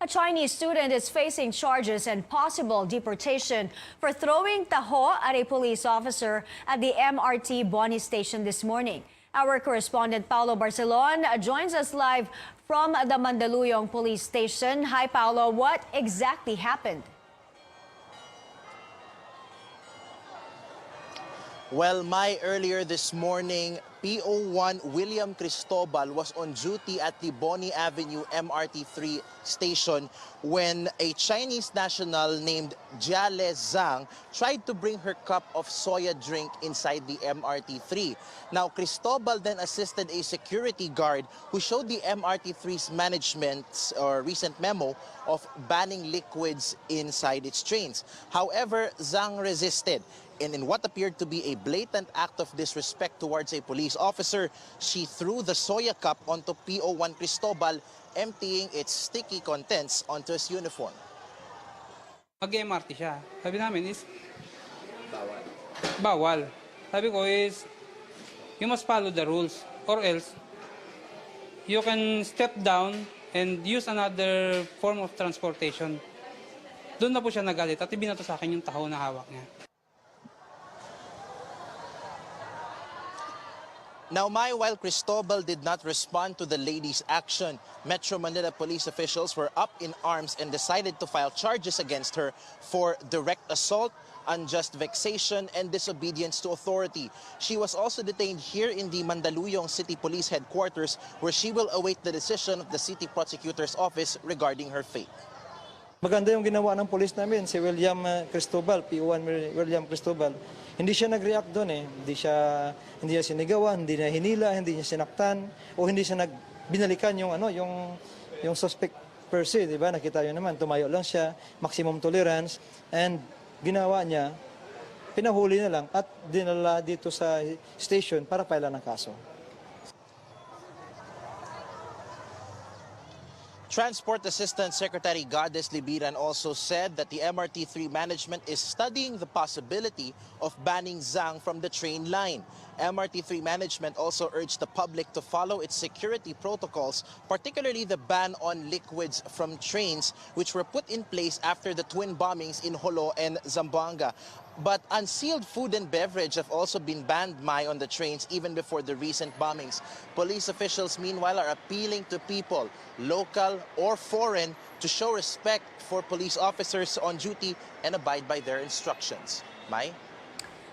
A Chinese student is facing charges and possible deportation for throwing taho at a police officer at the MRT Boni station this morning. Our correspondent Paulo Barcelon joins us live from the Mandaluyong police station. Hi, Paulo. What exactly happened? Well, earlier this morning, PO1 William Cristobal was on duty at the Boni Avenue MRT3 station when a Chinese national named Jale Zhang tried to bring her cup of soya drink inside the MRT3. Now, Cristobal then assisted a security guard who showed the MRT3's management's recent memo of banning liquids inside its trains. However, Zhang resisted. And in what appeared to be a blatant act of disrespect towards a police officer, she threw the soya cup onto PO1 Cristobal, emptying its sticky contents onto his uniform. Mag-MRT siya. Sabi namin is, bawal. Sabi ko is, you must follow the rules or else you can step down and use another form of transportation. Doon na po siya nagalit at ibinato sa akin yung taho na hawak niya. Now, while Cristobal did not respond to the lady's action, Metro Manila police officials were up in arms and decided to file charges against her for direct assault, unjust vexation, and disobedience to authority. She was also detained here in the Mandaluyong City Police Headquarters, where she will await the decision of the City Prosecutor's Office regarding her fate. Maganda yung ginawa ng police namin, si William Cristobal, PO1 William Cristobal. Hindi siya nag-react doon eh. Hindi niya sinigawan, hindi niya hinila, hindi niya sinaktan, o hindi siya binalikan yung suspect per se, di ba? Nakita niyo naman, tumayo lang siya, maximum tolerance, and ginawa niya, pinahuli na lang at dinala dito sa station para pailan ng kaso. Transport Assistant Secretary Goddess Libiran also said that the MRT3 management is studying the possibility of banning Zhang from the train line. MRT3 management also urged the public to follow its security protocols, particularly the ban on liquids from trains, which were put in place after the twin bombings in Jolo and Zamboanga. But unsealed food and beverage have also been banned, on the trains even before the recent bombings. Police officials, meanwhile, are appealing to people, local or foreign, to show respect for police officers on duty and abide by their instructions.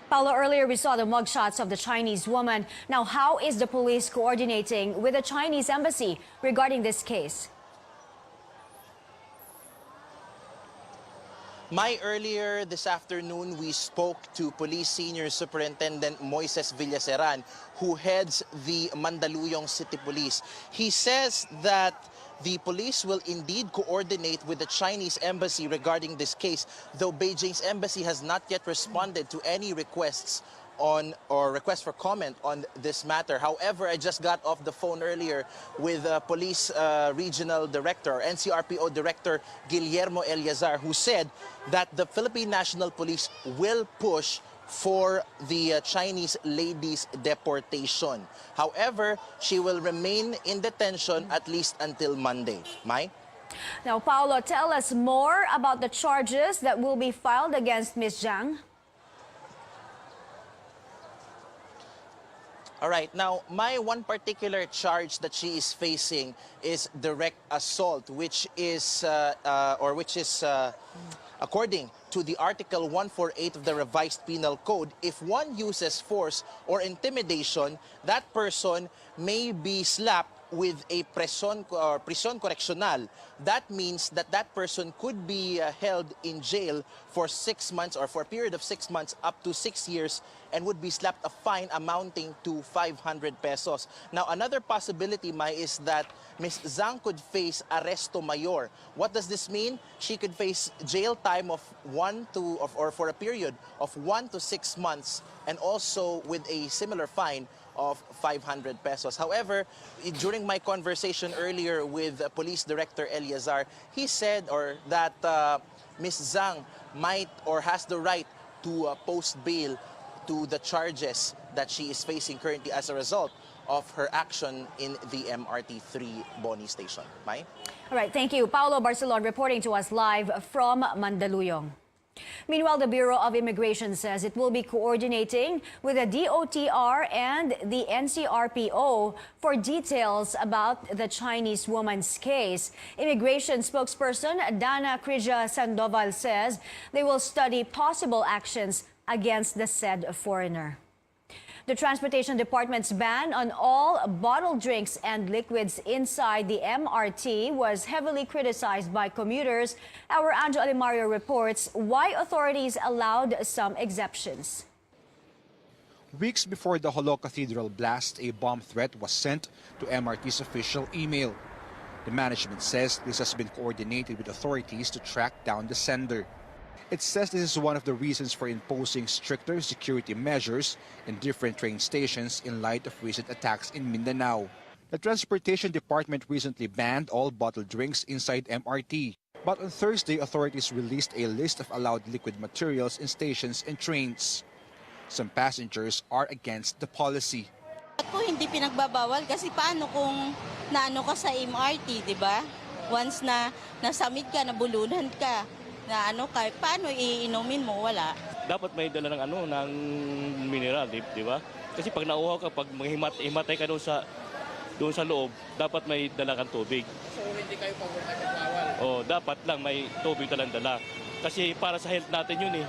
Paulo, earlier we saw the mugshots of the Chinese woman. Now, how is the police coordinating with the Chinese embassy regarding this case? Earlier this afternoon, we spoke to Police Senior Superintendent Moises Villaseran, who heads the Mandaluyong City Police. He says that the police will indeed coordinate with the Chinese embassy regarding this case, though Beijing's embassy has not yet responded to any requests for comment on this matter. However, I just got off the phone earlier with Police Regional Director, NCRPO Director Guillermo Eliazar, who said that the Philippine National Police will push for the Chinese lady's deportation. However, she will remain in detention at least until Monday. Now, Paulo, tell us more about the charges that will be filed against Ms. Zhang. All right. Now, one particular charge that she is facing is direct assault, which is according to the Article 148 of the Revised Penal Code, if one uses force or intimidation, that person may be slapped with a prison correccional. That means that person could be held in jail for 6 months or for a period of 6 months up to 6 years and would be slapped a fine amounting to 500 pesos. Now, another possibility, is that Ms. Zhang could face arresto mayor. What does this mean? She could face jail time of for a period of 1 to 6 months, and also with a similar fine of 500 pesos. However, during my conversation earlier with Police Director Eliazar, he said that Ms. Zhang might or has the right to post bail to the charges that she is facing currently as a result of her action in the MRT3 Boni station. Mai? All right, thank you. Paolo Barcelon reporting to us live from Mandaluyong. Meanwhile, the Bureau of Immigration says it will be coordinating with the DOTR and the NCRPO for details about the Chinese woman's case. Immigration spokesperson Dana Krija Sandoval says they will study possible actions against the said foreigner. The Transportation Department's ban on all bottled drinks and liquids inside the MRT was heavily criticized by commuters. Our Anjo Alimario reports why authorities allowed some exceptions. Weeks before the Jolo Cathedral blast, a bomb threat was sent to MRT's official email. The management says this has been coordinated with authorities to track down the sender. It says this is one of the reasons for imposing stricter security measures in different train stations in light of recent attacks in Mindanao. The Transportation Department recently banned all bottled drinks inside MRT. But on Thursday, authorities released a list of allowed liquid materials in stations and trains. Some passengers are against the policy. At po hindi pinagbabawal kasi paano kung naano ka sa MRT, di ba? Once na nasamid ka, nabulunan ka, na ano ka, paano iinumin mo? Wala. Dapat may dala ng ng mineral, di ba? Kasi pag nauhaw ka, pag himatay ka doon sa loob, dapat may dala kang tubig. So hindi kayo pagbawal? Oh, dapat lang may tubig talang dala. Kasi para sa health natin yun eh.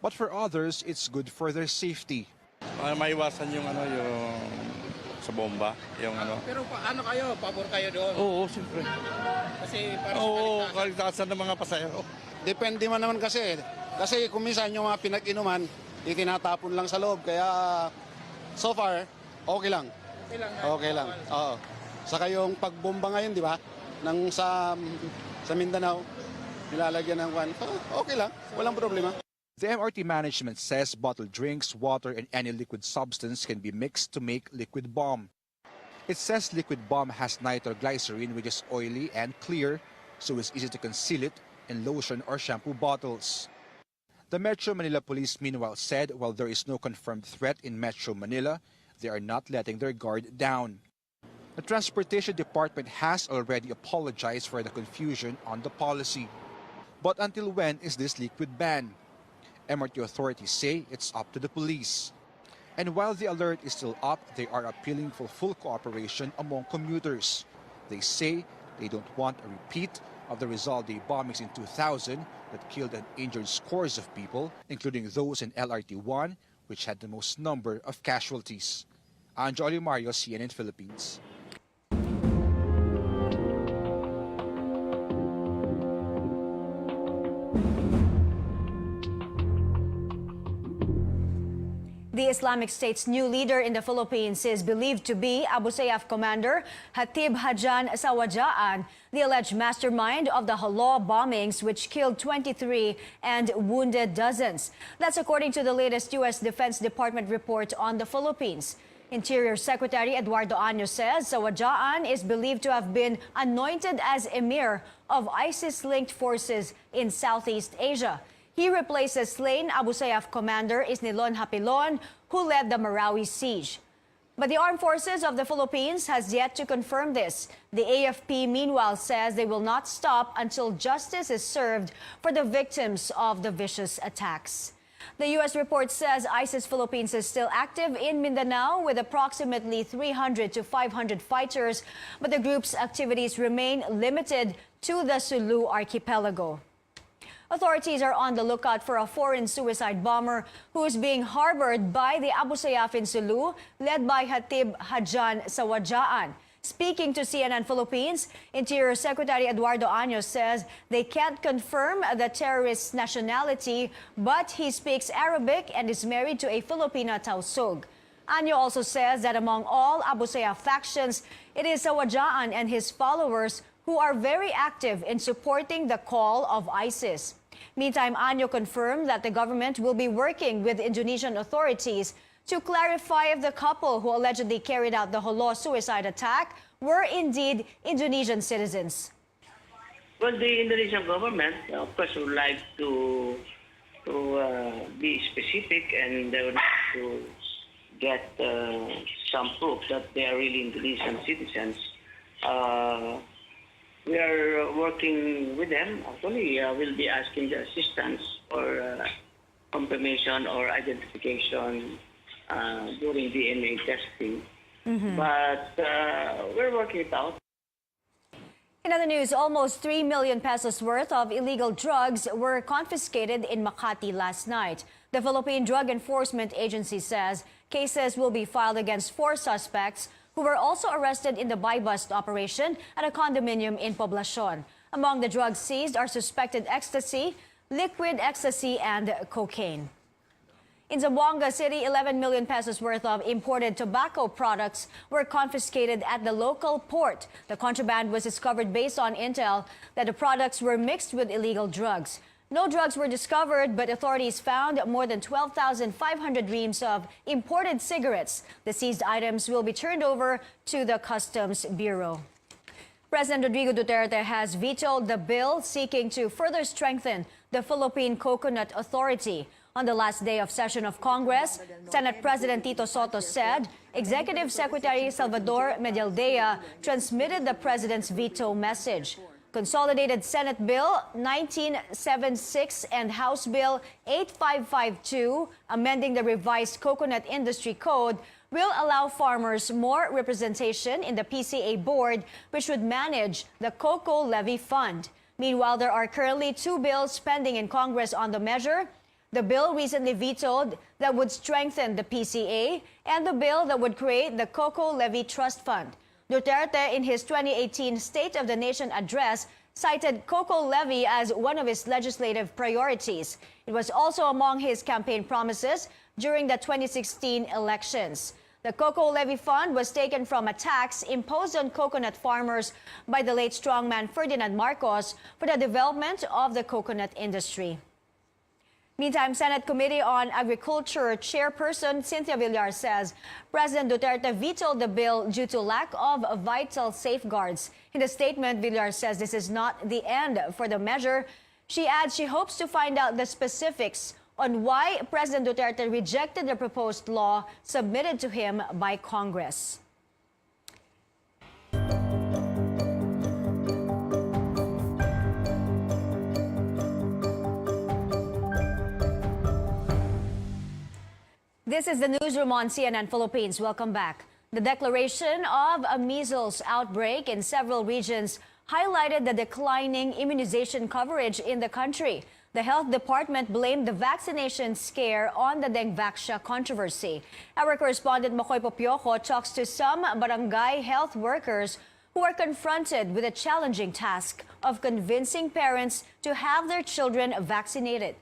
But for others, it's good for their safety. Maiwasan yung sa bomba, yung Pero ano kayo? Pabor kayo doon? Oo, siyempre. Kasi para Oo, kaligtasan ng mga pasahero. Depende man naman kasi. Kasi kung minsan yung mga pinag-inuman, itinatapon lang sa loob. Kaya so far, okay lang. Okay lang. Oo. Saka yung pagbomba ngayon, di ba? Sa Mindanao, nilalagyan ng kwan. Okay lang. Walang problema. The MRT management says bottled drinks, water, and any liquid substance can be mixed to make liquid bomb. It says liquid bomb has nitroglycerin, which is oily and clear, so it's easy to conceal it in lotion or shampoo bottles. The Metro Manila Police, meanwhile, said while there is no confirmed threat in Metro Manila, they are not letting their guard down. The Transportation Department has already apologized for the confusion on the policy. But until when is this liquid ban? MRT authorities say it's up to the police. And while the alert is still up, they are appealing for full cooperation among commuters. They say they don't want a repeat of the Rizal Day bombings in 2000 that killed and injured scores of people, including those in LRT-1, which had the most number of casualties. Anjo Alimario, CNN Philippines. The Islamic State's new leader in the Philippines is believed to be Abu Sayyaf commander Hatib Hajan Sawajaan, the alleged mastermind of the Jolo bombings, which killed 23 and wounded dozens. That's according to the latest U.S. Defense Department report on the Philippines. Interior Secretary Eduardo Año says Sawajaan is believed to have been anointed as emir of ISIS-linked forces in Southeast Asia. He replaces slain Abu Sayyaf commander Isnilon Hapilon, who led the Marawi siege. But the Armed Forces of the Philippines has yet to confirm this. The AFP, meanwhile, says they will not stop until justice is served for the victims of the vicious attacks. The U.S. report says ISIS Philippines is still active in Mindanao with approximately 300 to 500 fighters, but the group's activities remain limited to the Sulu archipelago. Authorities are on the lookout for a foreign suicide bomber who is being harbored by the Abu Sayyaf in Sulu, led by Hatib Hajan Sawajaan. Speaking to CNN Philippines, Interior Secretary Eduardo Año says they can't confirm the terrorist's nationality, but he speaks Arabic and is married to a Filipina tausug. Año also says that among all Abu Sayyaf factions, it is Sawajaan and his followers who are very active in supporting the call of ISIS. Meantime, Año confirmed that the government will be working with Indonesian authorities to clarify if the couple who allegedly carried out the Jolo suicide attack were indeed Indonesian citizens. Well, the Indonesian government, of course, would like to be specific, and they would like to get some proof that they are really Indonesian citizens, we are working with them. Actually, we'll be asking the assistance for confirmation or identification during DNA testing. But we're working it out. In other news, almost 3 million pesos worth of illegal drugs were confiscated in Makati last night. The Philippine Drug Enforcement Agency says cases will be filed against 4 suspects who were also arrested in the buy-bust operation at a condominium in Poblacion. Among the drugs seized are suspected ecstasy, liquid ecstasy, and cocaine. In Zamboanga City, 11 million pesos worth of imported tobacco products were confiscated at the local port. The contraband was discovered based on intel that the products were mixed with illegal drugs. No drugs were discovered, but authorities found more than 12,500 reams of imported cigarettes. The seized items will be turned over to the Customs Bureau. President Rodrigo Duterte has vetoed the bill seeking to further strengthen the Philippine Coconut Authority. On the last day of session of Congress, Senate President Tito Soto said Executive Secretary Salvador Medialdea transmitted the president's veto message. Consolidated Senate Bill 1976 and House Bill 8552, amending the revised Coconut Industry Code, will allow farmers more representation in the PCA board, which would manage the Cocoa Levy Fund. Meanwhile, there are currently 2 bills pending in Congress on the measure. The bill recently vetoed that would strengthen the PCA and the bill that would create the Cocoa Levy Trust Fund. Duterte, in his 2018 State of the Nation address, cited Cocoa Levy as one of his legislative priorities. It was also among his campaign promises during the 2016 elections. The Cocoa Levy Fund was taken from a tax imposed on coconut farmers by the late strongman Ferdinand Marcos for the development of the coconut industry. Meantime, Senate Committee on Agriculture Chairperson Cynthia Villar says President Duterte vetoed the bill due to lack of vital safeguards. In the statement, Villar says this is not the end for the measure. She adds she hopes to find out the specifics on why President Duterte rejected the proposed law submitted to him by Congress. This is the newsroom on CNN Philippines. Welcome back. The declaration of a measles outbreak in several regions highlighted the declining immunization coverage in the country. The health department blamed the vaccination scare on the Dengvaxia controversy. Our correspondent Makoy Popioco talks to some barangay health workers who are confronted with a challenging task of convincing parents to have their children vaccinated.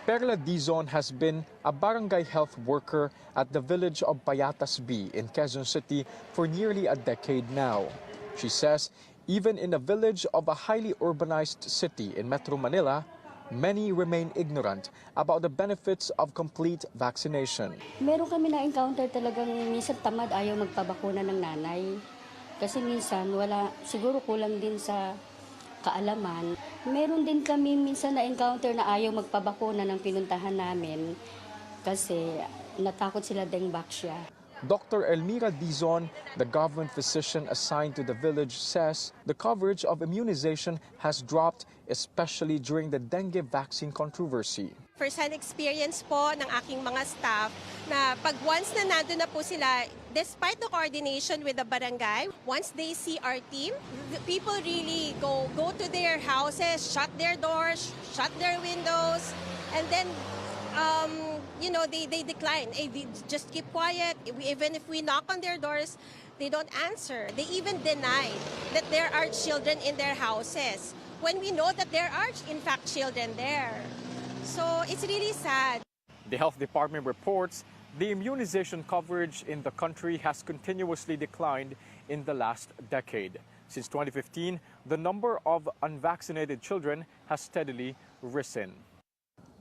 Perla Dizon has been a barangay health worker at the village of Payatas B in Quezon City for nearly a decade now. She says even in a village of a highly urbanized city in Metro Manila, many remain ignorant about the benefits of complete vaccination. Meron kami na-encounter talagang minsan tamad ayaw magpabakuna ng nanay. Kasi minsan wala, siguro kulang din sa kaalaman. Meron din kami minsan na-encounter na ayaw magpabakuna ng pinuntahan namin kasi natakot sila Dengvaxia. Dr. Elmira Dizon, the government physician assigned to the village, says the coverage of immunization has dropped, especially during the dengue vaccine controversy. First-hand experience po ng aking mga staff na pag once na nandun na po sila, despite the coordination with the barangay, once they see our team, the people really go to their houses, shut their doors, shut their windows, and then they decline. They just keep quiet. Even if we knock on their doors, they don't answer. They even deny that there are children in their houses when we know that there are, in fact, children there. So it's really sad. The health department reports the immunization coverage in the country has continuously declined in the last decade. Since 2015, the number of unvaccinated children has steadily risen.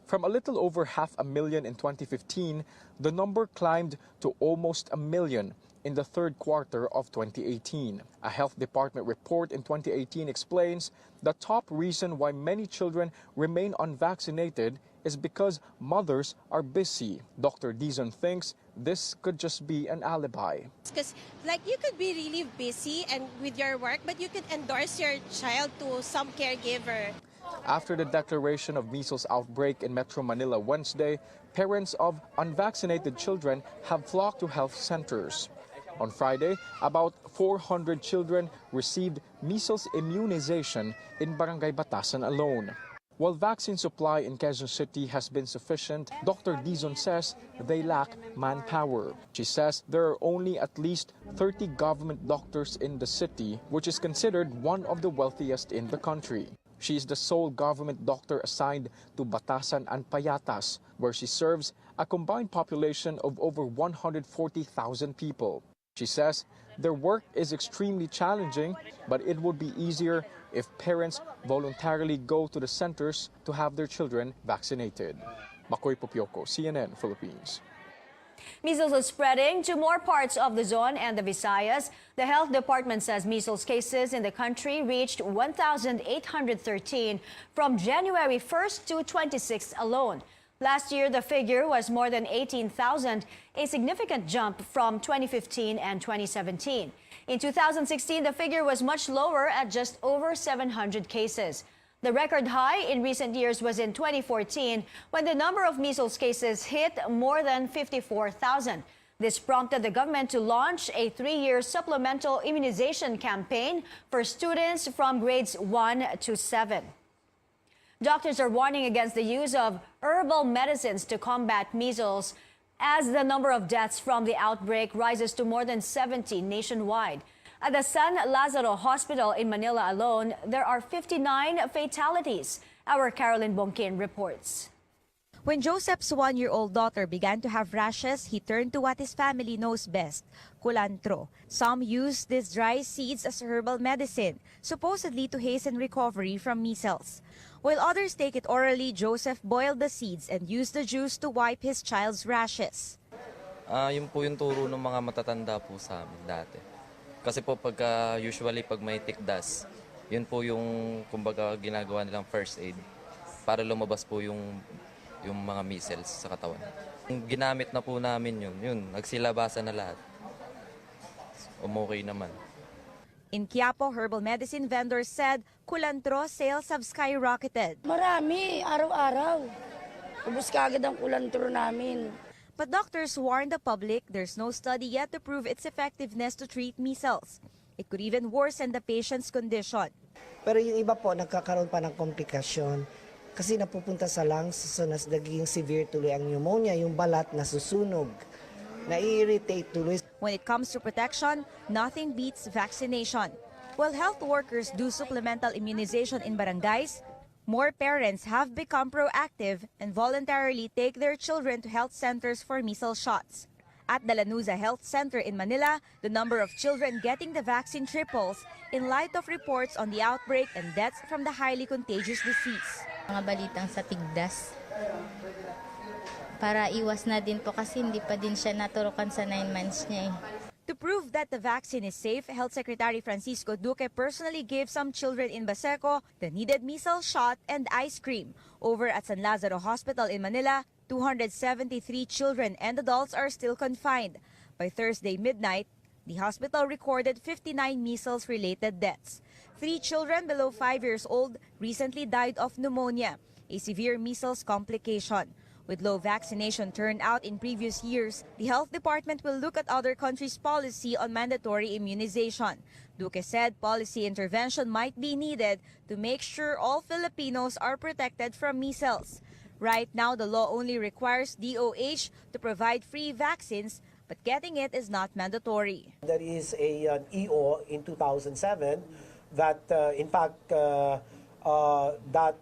From a little over 500,000 in 2015, the number climbed to almost 1 million in the third quarter of 2018. A health department report in 2018 explains the top reason why many children remain unvaccinated is because mothers are busy. Dr. Dizon thinks this could just be an alibi. Because like you could be really busy and with your work, but you could endorse your child to some caregiver. After the declaration of measles outbreak in Metro Manila Wednesday, parents of unvaccinated children have flocked to health centers. On Friday, about 400 children received measles immunization in Barangay Batasan alone. While vaccine supply in Quezon City has been sufficient, Dr. Dizon says they lack manpower. She says there are only at least 30 government doctors in the city, which is considered one of the wealthiest in the country. She is the sole government doctor assigned to Batasan and Payatas, where she serves a combined population of over 140,000 people. She says their work is extremely challenging, but it would be easier if parents voluntarily go to the centers to have their children vaccinated. Makoy Popioko, CNN Philippines. Measles is spreading to more parts of the zone and the Visayas. The health department says measles cases in the country reached 1,813 from January 1st to 26th alone. Last year, the figure was more than 18,000, a significant jump from 2015 and 2017. In 2016, the figure was much lower at just over 700 cases. The record high in recent years was in 2014, when the number of measles cases hit more than 54,000. This prompted the government to launch a 3-year supplemental immunization campaign for students from grades 1 to 7. Doctors are warning against the use of herbal medicines to combat measles, as the number of deaths from the outbreak rises to more than 70 nationwide. At the San Lazaro Hospital in Manila alone, there are 59 fatalities. Our Caroline Bonquin reports. When Joseph's 1-year-old daughter began to have rashes, he turned to what his family knows best, culantro. Some use these dry seeds as herbal medicine, supposedly to hasten recovery from measles. While others take it orally, Joseph boiled the seeds and used the juice to wipe his child's rashes. Yun po yung turo ng mga matatanda po sa amin dati. Kasi po usually pag may tikdas, yun po yung kumbaga ginagawa nilang first aid para lumabas po yung mga measles sa katawan. Ginamit na po namin yun, nagsilabasan na lahat. Okay naman. In Quiapo, herbal medicine vendors said culantro sales have skyrocketed. Marami, araw-araw. Ubus kaagad ang culantro namin. But doctors warn the public there's no study yet to prove its effectiveness to treat measles. It could even worsen the patient's condition. Pero yung iba po, nagkakaroon pa ng komplikasyon kasi napupunta sa lungs, so nagiging severe tuloy ang pneumonia, yung balat nasusunog, na-irritate tuloy. When it comes to protection, nothing beats vaccination. While health workers do supplemental immunization in barangays, more parents have become proactive and voluntarily take their children to health centers for measles shots. At the Lanuza Health Center in Manila, the number of children getting the vaccine triples in light of reports on the outbreak and deaths from the highly contagious disease. Mga balitang sa tigdas. Para iwas na din po kasi hindi pa din siya naturukan sa 9 months niya eh. To prove that the vaccine is safe, Health Secretary Francisco Duque personally gave some children in Baseco the needed measles shot and ice cream. Over at San Lazaro Hospital in Manila, 273 children and adults are still confined. By Thursday midnight, the hospital recorded 59 measles-related deaths. 3 children below 5 years old recently died of pneumonia, a severe measles complication. With low vaccination turnout in previous years, the health department will look at other countries' policy on mandatory immunization. Duque said policy intervention might be needed to make sure all Filipinos are protected from measles. Right now, the law only requires DOH to provide free vaccines, but getting it is not mandatory. There is an EO in 2007 that, in fact, that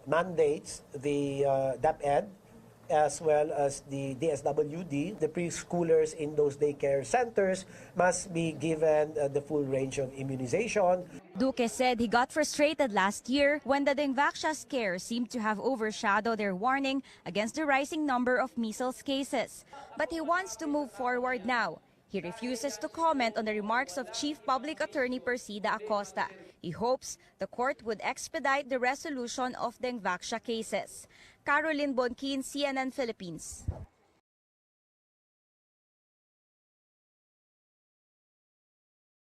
mandates the DepEd as well as the DSWD. The preschoolers in those daycare centers must be given the full range of immunization. Duque said he got frustrated last year when the Dengvaxia scare seemed to have overshadowed their warning against the rising number of measles cases. But he wants to move forward now. He refuses to comment on the remarks of Chief Public Attorney Persida Acosta. He hopes the court would expedite the resolution of the Ngvaksha cases. Caroline Bonquin, CNN Philippines.